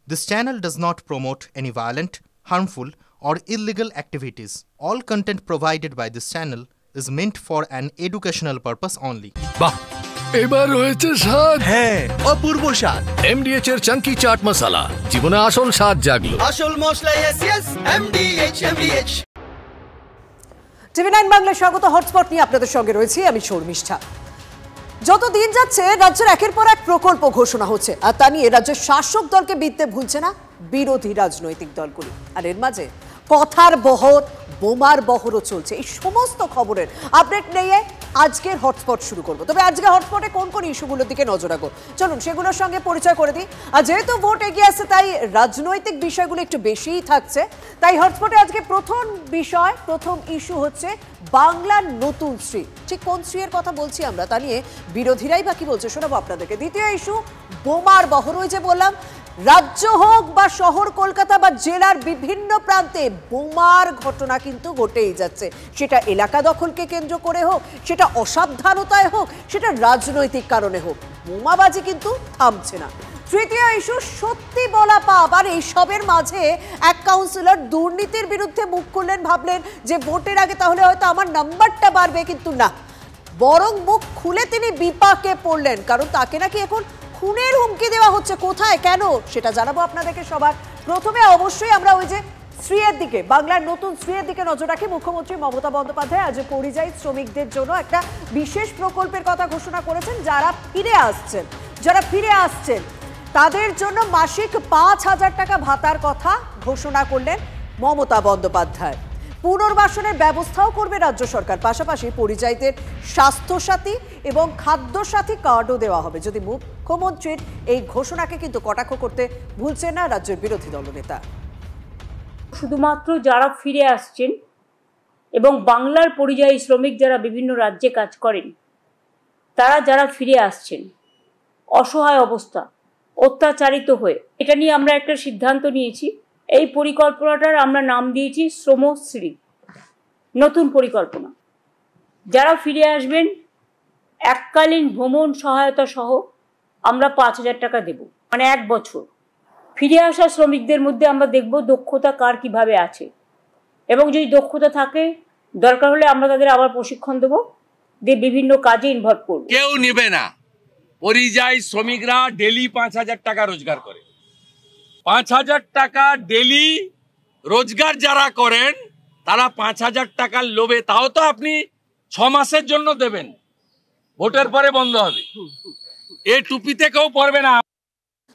This channel does not promote any violent, harmful, or illegal activities. All content provided by this channel is meant for an educational purpose only. বাহ এবার হয়েছে স্বাদ হ্যাঁ অপূর্ব স্বাদ এমডিএচ এর চাঙ্কি চাট মশলা জীবনে আসল স্বাদ জাগলো আসল মশলা এসএস এমডিএচ টিভি9 বাংলায় স্বাগত। হটস্পট নিয়ে আপনাদের সঙ্গে রয়েছি আমি শর্মিষ্ঠা। যত দিন যাচ্ছে রাজ্যের একের পর এক প্রকল্প ঘোষণা হচ্ছে, আর তা নিয়ে রাজ্যের শাসক দলকে বিধতে ভুলছে না বিরোধী রাজনৈতিক দলগুলি। আর এর মাঝে কথার বহর, বোমার বহরও চলছে। এই সমস্ত খবরের আপডেট নিয়ে আজকের হটস্পট শুরু করবো। তবে আজকে হটস্পটে কোন কোন ইস্যুগুলোর দিকে নজর রাখবো চলুন সেগুলোর সঙ্গে পরিচয় করে দিই। আর যেহেতু ভোট এগিয়ে আসছে তাই রাজনৈতিক বিষয়গুলো একটু বেশিই থাকছে। তাই হটস্পটে আজকে প্রথম ইস্যু হচ্ছে বাংলার নতুন শ্রী। ঠিক কোন শ্রীর কথা বলছি আমরা তা নিয়ে বিরোধীরাই বা কি বলছে শোনাবো আপনাদেরকে। দ্বিতীয় ইস্যু বোমার বহর। হয়েছে বললাম রাজ্য হোক বা শহর কলকাতা বা জেলার বিভিন্ন প্রান্তে বোমার ঘটনা কিন্তু ঘটেই যাচ্ছে। সেটা এলাকা দখলকে কেন্দ্র করে হোক, সেটা অসাবধানতায় হোক, সেটা রাজনৈতিক কারণে হোক, বোমাবাজি কিন্তু থামছে না। তৃতীয় ইস্যু সত্যি বলা পাপ। আর এইসবের মাঝে এক কাউন্সিলর দুর্নীতির বিরুদ্ধে মুখ খুললেন, ভাবলেন যে ভোটের আগে তাহলে হয়তো আমার নাম্বারটা বাড়বে, কিন্তু না, বরং মুখ খুলে তিনি বিপাকে পড়লেন। কারণ তাকে নাকি এখন খুনের হুমকি দেওয়া হচ্ছে। কোথায়, কেন, সেটা জানাবো আপনাদেরকে সবার প্রথমে। অবশ্যই আমরা ওই যে শ্রীয়ের দিকে, বাংলার নতুন শ্রীয়ের দিকে নজর রাখি। মুখ্যমন্ত্রী মমতা বন্দ্যোপাধ্যায় আজ পরিযায়ী শ্রমিকদের জন্য একটা বিশেষ প্রকল্পের কথা ঘোষণা করেছেন। যারা ফিরে আসছেন তাদের জন্য মাসিক ৫,০০০ টাকা ভাতার কথা ঘোষণা করলেন মমতা বন্দ্যোপাধ্যায়। পুনর্বাসনের ব্যবস্থাও করবে রাজ্য সরকার। পাশাপাশি পরিযায়ীদের স্বাস্থ্যসাথী এবং খাদ্যসাথী কার্ডও দেওয়া হবে। যদি মুখ্যমন্ত্রীর এই ঘোষণাকে কিন্তু কটাক্ষ করতে ভুলছেন না রাজ্যের বিরোধী দলনেতা। শুধুমাত্র যারা ফিরে আসছেন এবং বাংলার পরিযায়ী শ্রমিক যারা বিভিন্ন রাজ্যে কাজ করেন, তারা যারা ফিরে আসছেন অসহায় অবস্থা, অত্যাচারিত হয়ে, এটা নিয়ে আমরা একটা সিদ্ধান্ত নিয়েছি। এই পরিকল্পনাটার আমরা নাম দিয়েছি শ্রমশ্রী, নতুন পরিকল্পনা। যারা ফিরে আসবেন এককালীন ভ্রমণ সহায়তা সহ আমরা ৫,০০০ টাকা দেব, মানে ১ বছর। ফিরে আসা শ্রমিকদের মধ্যে আমরা দেখব দক্ষতা কার কিভাবে আছে, এবং যদি দক্ষতা থাকে দরকার হলে আমরা তাদের আবার প্রশিক্ষণ দেবো, দিয়ে বিভিন্ন কাজে ইনভলভ করব। কেউ নেবে না। পরিযায়ী শ্রমিকরা ডেলি ৫,০০০ টাকা রোজগার করে। ৫,০০০ টাকা ডেলি রোজগার যারা করেন তারা ৫,০০০ টাকার লোভে, তাও তো আপনি ৬ মাসের জন্য দেবেন, ভোটের পরে বন্ধ হবে। এ টুপিতে কেউ পড়বে না।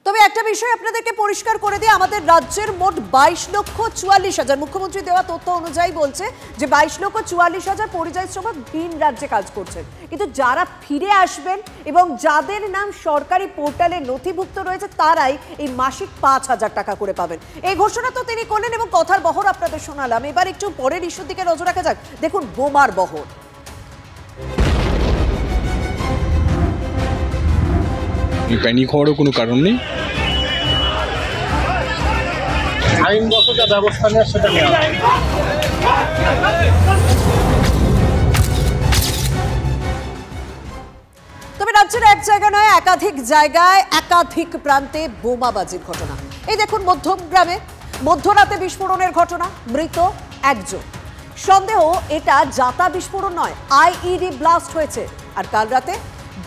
তবে একটা বিষয় আপনাদেরকে পরিষ্কার করে দিয়ে, আমাদের রাজ্যের মোট ২২,৪৪,০০০, মুখ্যমন্ত্রী দেওয়া তথ্য অনুযায়ী বলছে যে ২২,৪৪,০০০ পরিযায়ী শ্রমিক ভিন রাজ্যে কাজ করছেন। কিন্তু যারা ফিরে আসবেন এবং যাদের নাম সরকারি পোর্টালে নথিভুক্ত রয়েছে তারাই এই মাসিক ৫,০০০ টাকা করে পাবেন। এই ঘোষণা তো তিনি করলেন এবং কথার বহর আপনাদের শোনালাম। এবার একটু পরের ইস্যুর দিকে নজর রাখা যাক। দেখুন বোমার বহর। প্যানিক হওয়ারও কোনো কারণ নেই। আইনগত যা ব্যবস্থা নেওয়া সেটা নেওয়া। তবে রাজ্যের এক জায়গা নয়, একাধিক জায়গায় একাধিক প্রান্তে বোমাবাজির ঘটনা। এই দেখুন মধ্যমগ্রামে মধ্যরাতে বিস্ফোরণের ঘটনা, মৃত একজন। সন্দেহ এটা জাতা বিস্ফোরণ নয়, আইইডি ব্লাস্ট হয়েছে। আর কাল রাতে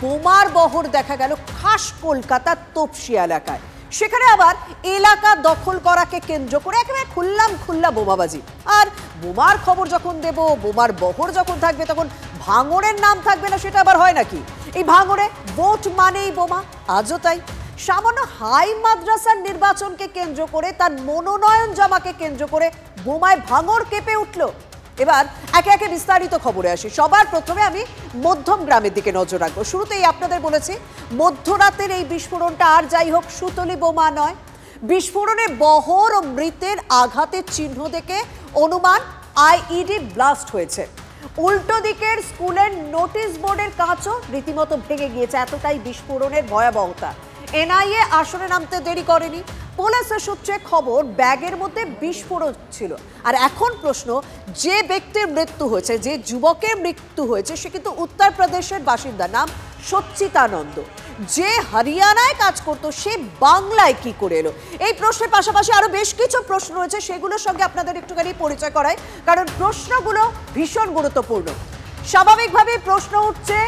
বোমার বহর দেখা গেল খাস কলকাতার তপসিয়া এলাকায়। সেখানে আবার এলাকা দখল করাকে কেন্দ্র করে একেবারে খুল্লা বোমাবাজি। আর বোমার খবর যখন দেব, বোমার বহর যখন থাকবে, তখন ভাঙড়ের নাম থাকবে না, সেটা আবার হয় নাকি? এই ভাঙড়ে ভোট মানেই বোমা, আজও তাই। সামান্য হাই মাদ্রাসার নির্বাচনকে কেন্দ্র করে, তার মনোনয়ন জমাকে কেন্দ্র করে বোমায় ভাঙড় কেঁপে উঠল। এবার একে একে বিস্তারিত খবরে আসি। সবার প্রথমে আমি মধ্যম গ্রামের দিকে নজর রাখবো। শুরুতেই আপনাদের বলেছি মধ্যরাতের এই বিস্ফোরণটা আর যাই হোক সুতলি বোমা নয়। বিস্ফোরণে বহর ও মৃতের আঘাতের চিহ্ন দেখে অনুমান আইইডি ব্লাস্ট হয়েছে। উল্টো দিকের স্কুলের নোটিশ বোর্ডের কাঁচও রীতিমতো ভেঙে গিয়েছে, এতটাই বিস্ফোরণের ভয়াবহতা। এনআইএ আসনে নামতে দেরি করেনি। পুলিশের সূত্রে খবর ব্যাগের মধ্যে বিস্ফোরণ ছিল। আর এখন প্রশ্ন, যে ব্যক্তির মৃত্যু হয়েছে, যে যুবকের মৃত্যু হয়েছে, সে কিন্তু উত্তরপ্রদেশের বাসিন্দা, নাম সচ্চিতানন্দ। যে হরিয়ানায় কাজ করতো সে বাংলায় কি করে এলো? এই প্রশ্নের পাশাপাশি আরো বেশ কিছু প্রশ্ন রয়েছে, সেগুলোর সঙ্গে আপনাদের একটুখানি পরিচয় করাই, কারণ প্রশ্নগুলো ভীষণ গুরুত্বপূর্ণ। স্বাভাবিকভাবে প্রশ্ন উঠছে,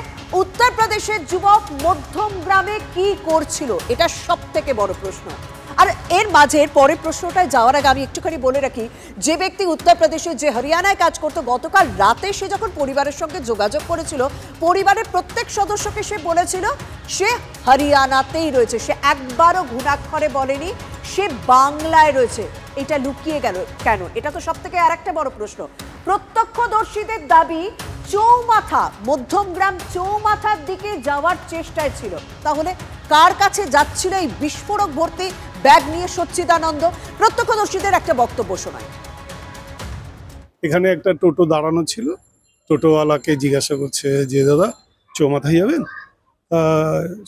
উত্তরপ্রদেশের যুবক মধ্যম গ্রামে কি করছিল? এটা সব থেকে বড় প্রশ্ন। আর এর মাঝে পরের প্রশ্নটায় যাওয়ার আগে আমি একটুখানি বলে রাখি, যে ব্যক্তি উত্তরপ্রদেশে যে হরিয়ানায় কাজ করতো, গতকাল রাতে সে যখন পরিবারের সঙ্গে যোগাযোগ করেছিল, পরিবারের প্রত্যেক সদস্যকে সে বলেছিল সে হরিয়ানাতেই রয়েছে, সে একবারও ঘুণাক্ষরে বলেনি সে বাংলায় রয়েছে। এটা লুকিয়ে গেল কেন? এটা তো সব থেকে আর একটা বড় প্রশ্ন। প্রত্যক্ষদর্শীদের দাবি চৌমাথা, মধ্যমগ্রাম চৌমাথার দিকে যাওয়ার চেষ্টায় ছিল। তাহলে কার কাছে যাচ্ছিল এই বিস্ফোরক ভর্তি ব্যাগ নিয়ে সচ্চিদানন্দ? প্রত্যক্ষদর্শীদের একটা বক্তব্য শোনায়। এখানে একটা টোটো দাঁড়ানো ছিল, টোটোওয়ালাকে জিজ্ঞাসা করছে যে দাদা চৌমাথায় যাবেন?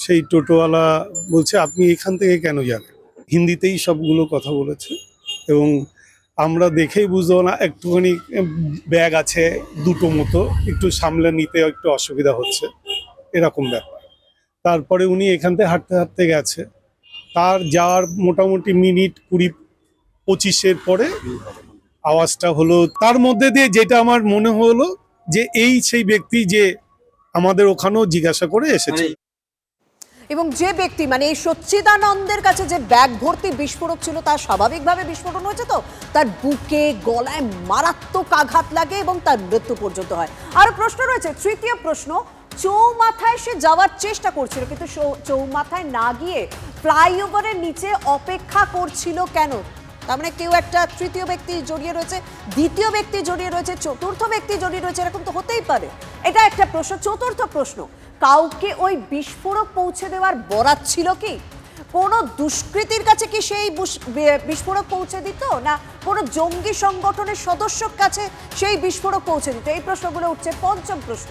সেই টোটোওয়ালা বলছে আপনি এখান থেকে কেন যাবেন? হিন্দিতেই সবগুলো কথা বলেছে এবং আমরা দেখেই বুঝবো না, একটুখানি ব্যাগ আছে দুটো মতো, একটু সামলে নিতে একটু অসুবিধা হচ্ছে, এরকম ব্যাপার। তারপরে উনি এখান থেকে হাঁটতে হাঁটতে গেছে, তার যাওয়ার মোটামুটি মিনিট 20-25 পরে আওয়াজটা হলো। তার মধ্যে দিয়ে যেটা আমার মনে হলো যে এই সেই ব্যক্তি যে আমাদের ওখানেও জিজ্ঞাসা করে এসেছে। এবং যে ব্যক্তি মানে এই সচ্চিদানন্দের কাছে যে ব্যাগ ভর্তি বিস্ফোরক ছিল, তার স্বাভাবিকভাবে বিস্ফোরণ হয়েছে, তো তার বুকে গলায় মারাত্মক আঘাত লাগে এবং তার মৃত্যু পর্যন্ত হয়। আর প্রশ্ন রয়েছে, তৃতীয় প্রশ্ন, চৌমাথায় সে যাওয়ার চেষ্টা করছিল কিন্তু চৌমাথায় না গিয়ে ফ্লাইওভারের নিচে অপেক্ষা করছিল কেন? তার মানে কেউ একটা তৃতীয় ব্যক্তি জড়িয়ে রয়েছে, দ্বিতীয় ব্যক্তি জড়িয়ে রয়েছে, চতুর্থ ব্যক্তি জড়িয়ে রয়েছে, এরকম তো হতেই পারে। এটা একটা প্রশ্ন। চতুর্থ প্রশ্ন, কাউকে ওই বিস্ফোরক পৌঁছে দেওয়ার বরাত ছিল কি? কোনো দুষ্কৃতীর কাছে কি সেই বিস্ফোরক পৌঁছে দিত, না কোনো জঙ্গি সংগঠনের সদস্যর কাছে সেই বিস্ফোরক পৌঁছে দিত? এই প্রশ্নগুলো উঠছে। পঞ্চম প্রশ্ন,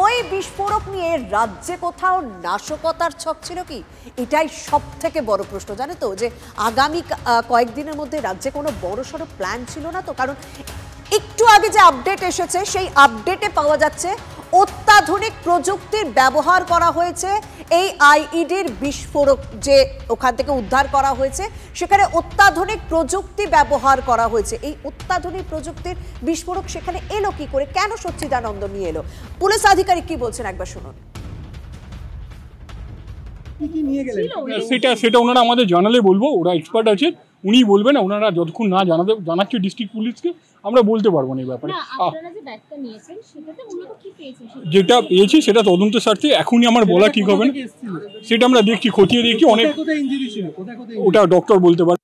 ওই বিস্ফোরক নিয়ে রাজ্যে কোথাও নাশকতার ছক ছিল কি? এটাই সব থেকে বড় প্রশ্ন। জানে তো যে আগামী কয়েকদিনের মধ্যে রাজ্যে কোনো বড়সড় প্ল্যান ছিল না তো? কারণ একটু আগে যে আপডেট এসেছে সেই আপডেটে পাওয়া যাচ্ছে অত্যাধুনিক প্রযুক্তির ব্যবহার করা হয়েছে। এই আইইডির বিস্ফোরক যে ওখান থেকে উদ্ধার করা হয়েছে, সেখানে অত্যাধুনিক প্রযুক্তি ব্যবহার করা হয়েছে। এই অত্যাধুনিক প্রযুক্তির বিস্ফোরক সেখানে এলো কি করে? কেন সচ্চিদানন্দ নিয়ে এলো? পুলিশ আধিকারিক কি বলছেন একবার শুনুন। সেটা ওনারা আমাদের জানালে বলবো, ওরা এক্সপার্ট আছে, উনি বলবেন। ওনারা যতক্ষণ না জানাচ্ছে ডিস্ট্রিক্ট পুলিশকে, আমরা বলতে পারবো না এই ব্যাপারে। যেটা পেয়েছি সেটা তদন্ত স্বার্থে এখনই আমার বলা ঠিক হবে না, সেটা আমরা দেখছি, খতিয়ে দেখছি। অনেক ওটা ডক্টর বলতে পারে।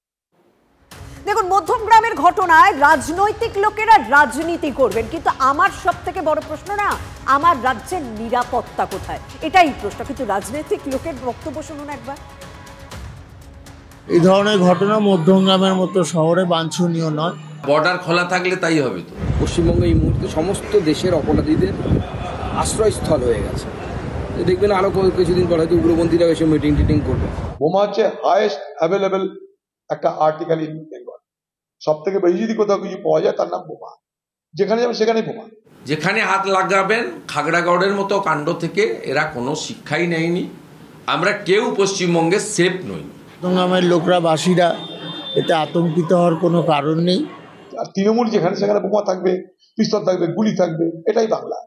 দেখুন, মধ্যমগ্রামের ঘটনায় রাজনৈতিক লোকেরা রাজনীতি করবেন, কিন্তু আমার সব থেকে বড় প্রশ্ন না আমার রাজ্যের নিরাপত্তা কোথায়, এটাই প্রশ্ন। কিন্তু রাজনৈতিক লোকের বক্তব্য শুনুন একবার। এই ধরনের ঘটনা মধ্যমগ্রামের মতো শহরে বাঞ্ছনীয় নয়। বর্ডার খোলা থাকলে তাই হবে তো। পশ্চিমবঙ্গ এই মুহূর্তে সমস্ত দেশের অপরাধীদের আশ্রয়স্থল হয়ে গেছে। দেখবেন আরো কিছুদিন পর হয়তো উগ্রপন্থীরা এসে মিটিং টিটিং করবে। বোমা হচ্ছে হাইয়েস্ট অ্যাভেলেবেল একটা আর্টিকেল ইন বেঙ্গল। সব থেকে বেশি যদি কোথাও কিছু পাওয়া যায় তার নাম বোমা। যেখানে যাবে সেখানেই বোমা। যেখানে হাত লাগাবেন, খাগড়াগড়ের মতো কাণ্ড থেকে এরা কোনো শিক্ষাই নেয়নি। আমরা কেউ পশ্চিমবঙ্গে সেফ নই। মধ্যমগ্রামের লোকরা, বাসীরা এতে আতঙ্কিত হওয়ার কোনো কারণ নেই। আর তৃণমূল যেখানে সেখানে বোমা থাকবে, পিস্তল থাকবে, গুলি থাকবে, এটাই বাংলা।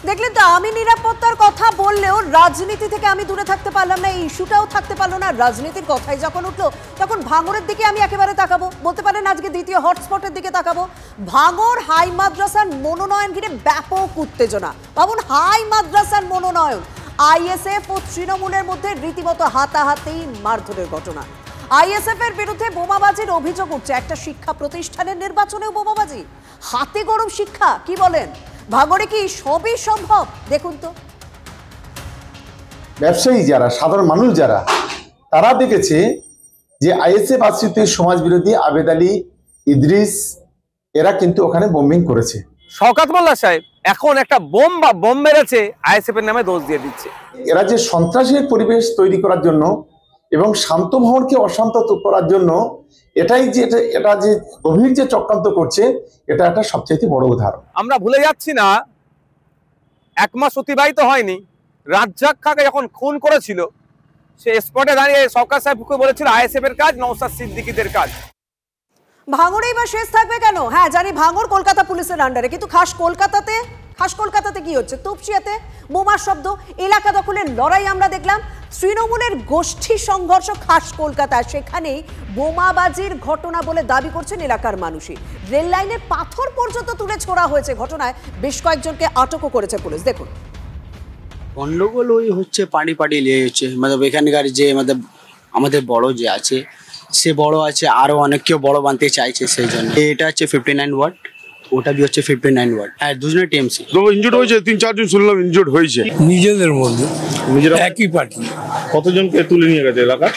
দেখলেন তো, আমি নিরাপত্তার কথা বললেও রাজনীতি থেকে আমি দূরে থাকতে পারলাম না, এই ইস্যুটাও থাকতে পারলো না। রাজনীতির কথাই যখন উঠলো তখন ভাঙড়ের দিকে আমি একেবারে তাকাবো, বলতে পারেন আজকে দ্বিতীয় হটস্পটের দিকে তাকাবো। ভাঙড় হাই মাদ্রাসার মনোনয়ন ঘিরে ব্যাপক উত্তেজনা। ভাবুন, হাই মাদ্রাসার মনোনয়ন, আইএসএফ ও তৃণমূলের মধ্যে রীতিমতো হাতাহাতি, মারধরের ঘটনা। আইএসএফ এর বিরুদ্ধে বোমাবাজির অভিযোগ উঠছে। একটা শিক্ষা প্রতিষ্ঠানের নির্বাচনেও বোমাবাজি, হাতে গরম শিক্ষা। কি বলেন, ভাঙড়ে কি সবই সম্ভব? দেখুন তো। ব্যবসায়ী যারা, সাধারণ মানুষ যারা, তারা দেখেছে যে আইএসএফ আশ্রিত সমাজ বিরোধী আবেদ আলী, ইদ্রিস, এরা কিন্তু ওখানে বোম্বিং করেছে। শওকত মোল্লা সাহেব এখন একটা বোম মেরেছে, আইএসএফ এর নামে দোষ দিয়ে দিচ্ছে। এরা যে সন্ত্রাসের পরিবেশ তৈরি করার জন্য এবং শান্ত ভবনকে অশান্ত করার জন্য এটা যে গভীর যে চক্রান্ত করছে, এটা একটা সবচেয়ে বড় উদাহরণ। আমরা ভুলে যাচ্ছি না, 1 মাস অতিবাহিত হয়নি, রাজ্জাককে যখন খুন করেছিল সে স্পটে দাঁড়িয়ে সরকার সাহেবকে বলেছিল আইএসএফ এর কাজ, নওশাদ সিদ্দিকীদের কাজ। ভাঙড়েই বা শেষ থাকবে কেন? হ্যাঁ জানি ভাঙড় কলকাতা পুলিশের আন্ডারে, কিন্তু খাস কলকাতাতে কি হচ্ছে? তপসিয়াতে বোমার শব্দ, এলাকা দখলের লড়াই আমরা দেখলাম। তৃণমূলের গোষ্ঠী সংঘর্ষ খাস কলকাতা, সেখানেই বোমাবাজির ঘটনা বলে দাবি করছেন এলাকার মানুষই। রেল লাইনের পাথর পর্যন্ত তুলে ছোড়া হয়েছে। ঘটনায় বেশ কয়েকজনকে আটকও করেছে পুলিশ। দেখুন, গন্ডগোল ওই হচ্ছে পাড়ি নিয়ে হচ্ছে, মানে এখানকার যে আমাদের বড় যে আছে সে বড় আছে, আরো অনেক কেউ বড় বানতে চাইছে, সেই জন্য। এটা হচ্ছে 59 ওয়ার্ড, ওটা বি হচ্ছে 59 ওয়ার্ড, আর দুজনে টিএমসি। ইনজুর্ড হয়েছে, 3-4 জন শুনলাম ইনজুর্ড হয়েছে নিজেদের মধ্যে, নিজেরা একই পার্টি। কতজনকে তুলে নিয়ে গেছে এলাকা?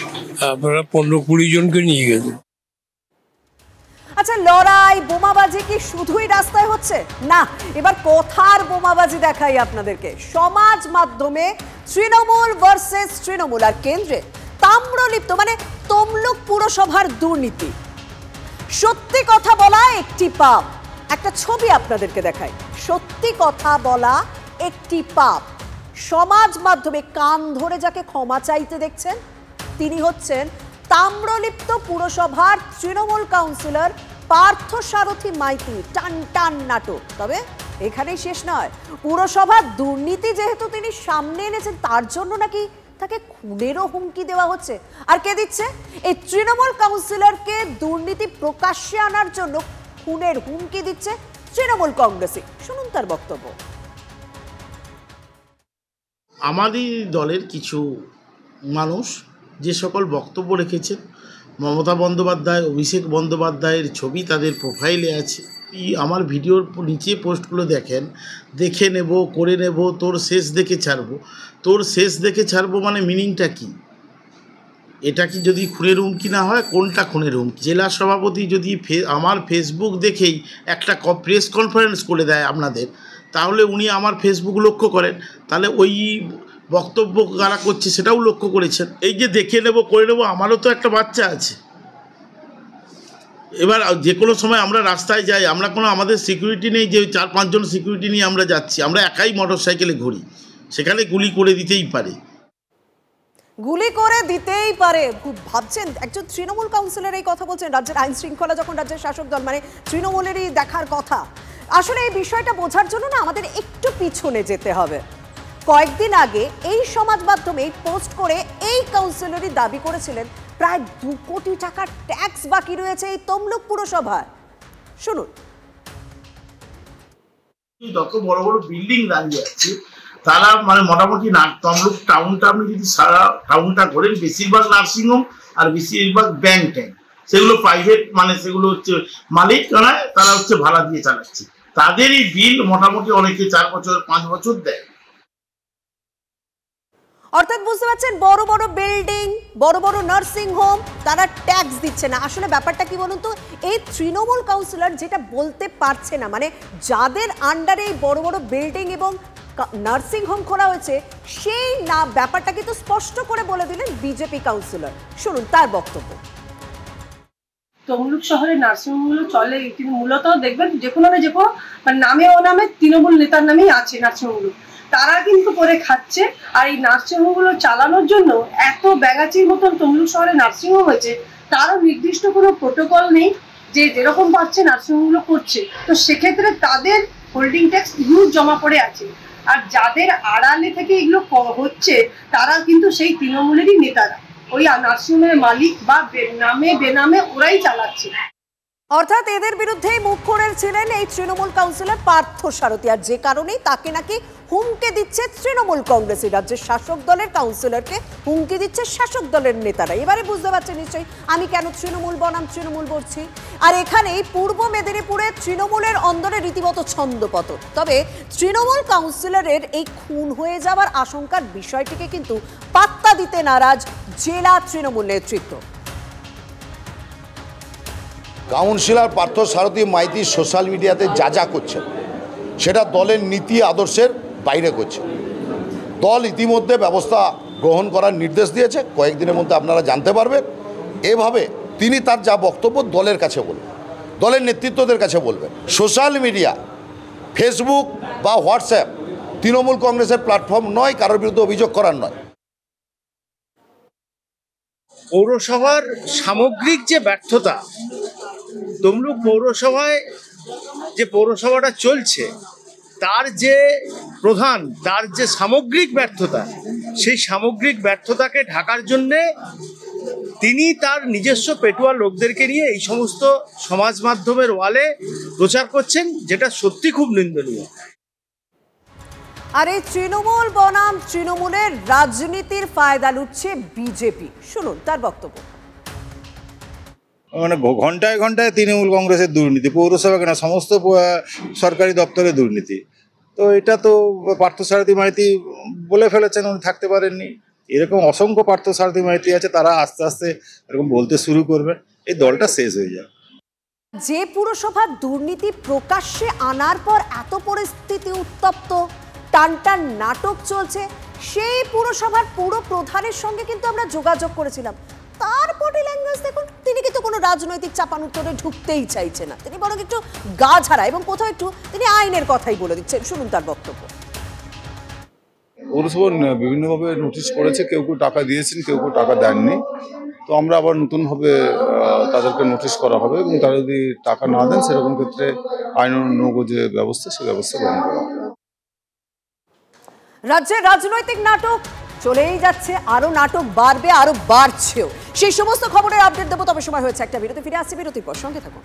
আপনারা 15-20 জনকে নিয়ে গেছে। আচ্ছা, লড়াই বোমাবাজি কি শুধুই রাস্তায় হচ্ছে? না, এবার কথার বোমাবাজি দেখাই আপনাদেরকে। সমাজ মাধ্যমে তৃণমূল ভার্সেস তৃণমূল, আর কেন্দ্রে তাম্রলিপ্ত মানে তমলুক পুরসভার দুর্নীতি। সত্যি কথা বলা একটি পাপ। একটা ছবি আপনাদেরকে দেখাই। সত্যি কথা বলা একটি পাপ। সমাজ মাধ্যমে কান ধরে যাকে ক্ষমা চাইতে দেখছেন তিনি হচ্ছেন তাম্রলিপ্ত পুরসভার তৃণমূল কাউন্সিলর পার্থসারথী মাইতি। টান টান নাটক। তবে এখানেই শেষ নয়। পুরসভার দুর্নীতি যেহেতু তিনি সামনে এনেছেন, তার জন্য নাকি তাকে খুনেরও হুমকি দেওয়া হচ্ছে। আর কে দিচ্ছে? এই তৃণমূল কাউন্সিলরকে দুর্নীতি প্রকাশ্যে আনার জন্য খুনের হুমকি দিচ্ছে তৃণমূল কংগ্রেসই। শুনুন তার বক্তব্য। আমাদের দলের কিছু মানুষ যে সকল বক্তব্য রেখেছেন, মমতা বন্দ্যোপাধ্যায়, অভিষেক বন্দ্যোপাধ্যায়ের ছবি তাদের প্রোফাইলে আছে। আমার ভিডিওর নিচে পোস্টগুলো দেখেন, দেখে নেব, করে নেব, তোর শেষ দেখে ছাড়বো। তোর শেষ দেখে ছাড়বো মানে মিনিংটা কি? এটা কি যদি খুনের হুমকি না হয়, কোনটা খুনের হুমকি? জেলা সভাপতি যদি আমার ফেসবুক দেখেই একটা প্রেস কনফারেন্স করে দেয় আপনাদের, তাহলে উনি আমার ফেসবুক লক্ষ্য করেন, তাহলে ওই বক্তব্য কারা করছে সেটাও লক্ষ্য করেছেন। এই যে দেখে নেব, করে নেব, আমারও তো একটা বাচ্চা আছে। এবার যে কোনো সময় আমরা রাস্তায় যাই, আমরা কোনো আমাদের সিকিউরিটি নেই যে 4-5 জন সিকিউরিটি নিয়ে আমরা যাচ্ছি। আমরা একাই মোটর সাইকেলে ঘুরি, সেখানে গুলি করে দিতেই পারে। গুলি করে দিতেই পারে। খুব ভাবছেন একজন তৃণমূল কাউন্সিলর এই কথা বলছেন। রাজ্যের আইন শৃঙ্খলা যখন রাজ্যের শাসক দল মানে তৃণমূলেরই দেখার কথা। আসলে এই বিষয়টা বোঝার জন্য না আমাদের একটু পিছনে যেতে হবে। কয়েকদিন আগে এই সমাজ মাধ্যমে পোস্ট করে এই কাউন্সিলরই দাবি করেছিলেন প্রায় 2 কোটি টাকার ট্যাক্স বাকি রয়েছে এই তমলুক পুরসভায়। শুনুন। যত বড় বড় বিল্ডিং দাঁড়িয়ে আছে তারা মানে মোটামুটি তমলুক টাউনটা আপনি যদি সারা টাউনটা করেন, বেশিরভাগ নার্সিংহোম আর বেশিরভাগ ব্যাংক ট্যাঙ্ক, সেগুলো প্রাইভেট, মানে সেগুলো হচ্ছে মালিক কানায়, তারা হচ্ছে ভাড়া দিয়ে চালাচ্ছে। তাদেরই বিল মোটামুটি অনেকে 4 বছর 5 বছর দেয়। অর্থাৎ বুঝতে পারছেন, বড় বড় বিল্ডিং, বড় বড় নার্সিং হোম, তারা ট্যাক্স দিচ্ছে না। আসলে ব্যাপারটা কি বলুন তো, এই তৃণমূল কাউন্সিলর যেটা বলতে পারছে না, মানে যাদের আন্ডারে এই বড় বড় বিল্ডিং এবং নার্সিং হোম খোলা হয়েছে, সেই না ব্যাপারটা কিন্তু স্পষ্ট করে বলে দিলেন বিজেপি কাউন্সিলর। শুনুন তার বক্তব্য। তমলুক শহরে নার্সিংহোমগুলো চলে, তিনি মূলত দেখবেন যে কোনো মানে নামে অনামে তৃণমূল নেতার নামেই আছে নার্সিংহোমগুলো। তারা কিন্তু করে খাচ্ছে। আর এই নার্সিংহোমগুলো চালানোর জন্য এত ব্যাগাচির মতন তমলুক শহরে নার্সিংহোম হয়েছে, তারও নির্দিষ্ট কোনো প্রোটোকল নেই যে যেরকম পাচ্ছে নার্সিংহোমগুলো করছে। তো সেক্ষেত্রে তাদের হোল্ডিং ট্যাক্স হিউজ জমা পড়ে আছে। আর যাদের আড়ালে থেকে এগুলো হচ্ছে তারা কিন্তু সেই তৃণমূলেরই নেতারা, ওই নার্সিংহোমের মালিক বা নামে বেনামে ওরাই চালাচ্ছে। অর্থাৎ এদের বিরুদ্ধেই মুখ খুলেছিলেন এই তৃণমূল কাউন্সিলর পার্থসারথী। আর যে কারণেই তাকে নাকি হুমকি দিচ্ছে তৃণমূল কংগ্রেসী, রাজ্যের শাসক দলের কাউন্সিলরকে হুমকি দিচ্ছে শাসক দলের নেতারা। এবারে বুঝতে পারছেন নিশ্চয়ই আমি কেন তৃণমূল বনাম তৃণমূল বলছি। আর এখানেই পূর্ব মেদিনীপুরে তৃণমূলের অন্দরে রীতিমতো ছন্দপতন। তবে তৃণমূল কাউন্সিলরের এই খুন হয়ে যাওয়ার আশঙ্কার বিষয়টিকে কিন্তু পাত্তা দিতে নারাজ জেলা তৃণমূল নেতৃত্ব। কাউন্সিলর পার্থসারথী মাইতি সোশ্যাল মিডিয়াতে যা করছেন সেটা দলের নীতি আদর্শের বাইরে করছে। দল ইতিমধ্যে ব্যবস্থা গ্রহণ করার নির্দেশ দিয়েছে, কয়েকদিনের মধ্যে আপনারা জানতে পারবেন। এভাবে তিনি তার যা বক্তব্য দলের কাছে বলবেন, দলের নেতৃত্বদের কাছে বলবেন। সোশ্যাল মিডিয়া, ফেসবুক বা হোয়াটসঅ্যাপ তৃণমূল কংগ্রেসের প্ল্যাটফর্ম নয়, কারোর বিরুদ্ধে অভিযোগ করার নয়। পৌরসভার সামগ্রিক যে ব্যর্থতা, তমলুক পৌরসভায় যে পৌরসভাটা চলছে তার যে প্রধান, তার যে সামগ্রিক ব্যর্থতা, সেই সামগ্রিক ব্যর্থতাকে ঢাকার জন্যে তিনি তার নিজস্ব পেটুয়া লোকদেরকে নিয়ে এই সমস্ত সমাজ মাধ্যমের ওয়ালে প্রচার করছেন, যেটা সত্যি খুব নিন্দনীয়। আর এই তৃণমূল বনাম তৃণমূলের রাজনীতির ফায়দা লুটছে বিজেপি। শুনুন তার বক্তব্য। মানে ঘন্টায় ঘন্টায় তৃণমূল কংগ্রেসের দুর্নীতি, পৌরসভা কেন সমস্ত সরকারি দপ্তরে দুর্নীতি। তো এটা তো পার্থসারথী মাইতি বলে ফেলেছেন, উনি থাকতে পারেননি। এরকম অসংখ্য পার্থসারথী মাইতি আছে, তারা আস্তে আস্তে এরকম বলতে শুরু করবে, এই দলটা শেষ হয়ে যাবে। যে পুরসভার দুর্নীতি প্রকাশ্যে আনার পর এত পরিস্থিতি উত্তপ্ত, টানটান নাটক চলছে, সেই পুরসভার পুরো প্রধানের সঙ্গে কিন্তু আমরা যোগাযোগ করেছিলাম। তার বডি ল্যাঙ্গুয়েজ দেখুন, তিনি কিন্তু কোনো রাজনৈতিক চাপানুত্তরে ঢুকতেই চাইছে না, তিনি বরং একটু গা ঝাড়া এবং কোথাও একটু তিনি আইনের কথাই বলে দিচ্ছেন। শুনুন তার বক্তব্য। পৌরসভা বিভিন্নভাবে নোটিশ করেছে, কেউ কেউ টাকা দিয়েছেন, কেউ কেউ টাকা দেননি। তো আমরা আবার নতুনভাবে তাদেরকে নোটিশ করা হবে এবং তারা যদি টাকা না দেন সেরকম ক্ষেত্রে আইনানুগ যে ব্যবস্থা, সে ব্যবস্থা গ্রহণ করা হবে। রাজ্যের রাজনৈতিক নাটক চলেই যাচ্ছে, আরো নাটক বাড়বে, আরো বাড়ছেও। সেই সমস্ত খবরের আপডেট দেবো, তবে সময় হয়েছে একটা বিরতি। ফিরে আসছি বিরতির পর, সঙ্গে থাকুন।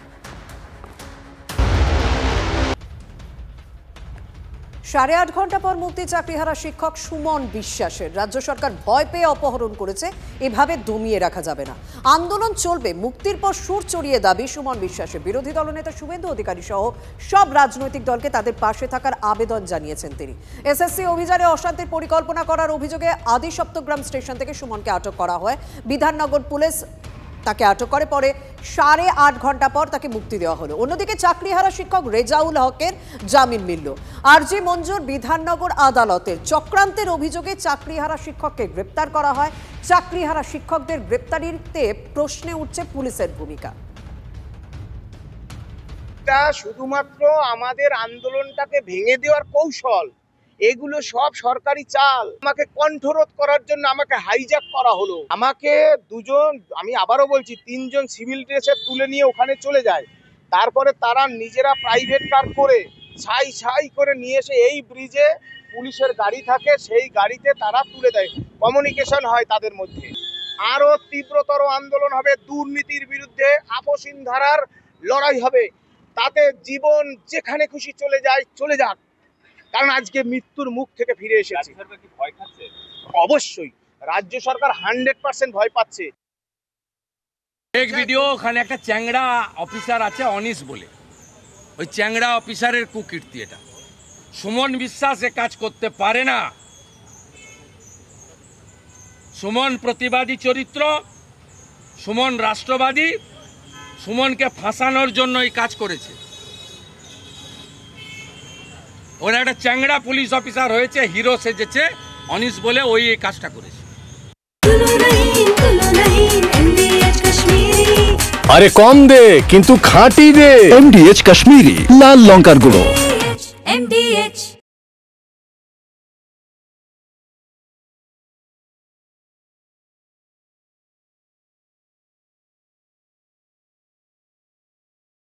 সাড়ে 8 ঘন্টা পর মুক্তি চাকরিহারা শিক্ষক সুমন বিশ্বাসের। রাজ্য সরকার ভয় পেয়ে অপহরণ করেছে, এভাবে দমিয়ে রাখা যাবে না, আন্দোলন চলবে। মুক্তির পর সুর চড়িয়ে দাবি সুমন বিশ্বাসের। বিরোধী দলনেতা শুভেন্দু অধিকারী সহ সব রাজনৈতিক দলকে তাদের পাশে থাকার আবেদন জানিয়েছেন তিনি। এসএসসি অভিযানে অশান্তির পরিকল্পনা করার অভিযোগে আদি সপ্তগ্রাম স্টেশন থেকে সুমনকে আটক করা হয়। বিধাননগর পুলিশ তাকে আটক করে, পরে 8.5 ঘন্টা পর তাকে মুক্তি দেওয়া হলো। অন্যদিকে চাকরিহারা শিক্ষক রেজাউল হকের জামিন মিলল। আরজি মঞ্জুর বিধাননগর আদালতের। চক্রান্তের অভিযোগে চাকরিহারা শিক্ষককে গ্রেপ্তার করা হয়। চাকরিহারা শিক্ষকদের গ্রেপ্তারিতে প্রশ্নে উঠছে পুলিশের ভূমিকা। এটা শুধুমাত্র আমাদের আন্দোলনটাকে ভেঙে দেওয়ার কৌশল, এগুলো সব সরকারি চাল। আমাকে কণ্ঠরোধ করার জন্য আমাকে হাইজ্যাক করা হলো। আমাকে দুজন, আমি আবারও বলছি, 3 জন সিভিল ড্রেসে তুলে নিয়ে ওখানে চলে যায়। তারপরে তারা নিজেরা প্রাইভেট কার করে ছাই ছাই করে নিয়ে এসে এই ব্রিজে পুলিশের গাড়ি থাকে, সেই গাড়িতে তারা তুলে দেয়। কমিউনিকেশন হয় তাদের মধ্যে। আরো তীব্রতর আন্দোলন হবে, দুর্নীতির বিরুদ্ধে আপসীন ধারার লড়াই হবে। তাতে জীবন যেখানে খুশি চলে যায়, চলে যাক, কারণ আজকে মৃত্যুর মুখ থেকে ফিরে এসেছে। অবশ্যই রাজ্য সরকার 100% ভয় পাচ্ছে। এক ভিডিও, ওখানে একটা চ্যাংড়া অফিসার আছে অনিশ বলে, ওই চ্যাংড়া অফিসারের কুকীর্তি এটা। সুমন বিশ্বাস এ কাজ করতে পারে না। সুমন প্রতিবাদী চরিত্র, সুমন রাষ্ট্রবাদী, সুমনকে ফাঁসানোর জন্য এই কাজ করেছে। ওরা একটা চ্যাংড়া পুলিশ অফিসার হয়েছে, হিরো সেজেছে, অনিশ বলে ওই এই কাজটা করেছে। আরে কম দে কিন্তু খাঁটি দে। MDH কাশ্মীরি লাল লঙ্কার গুঁড়ো।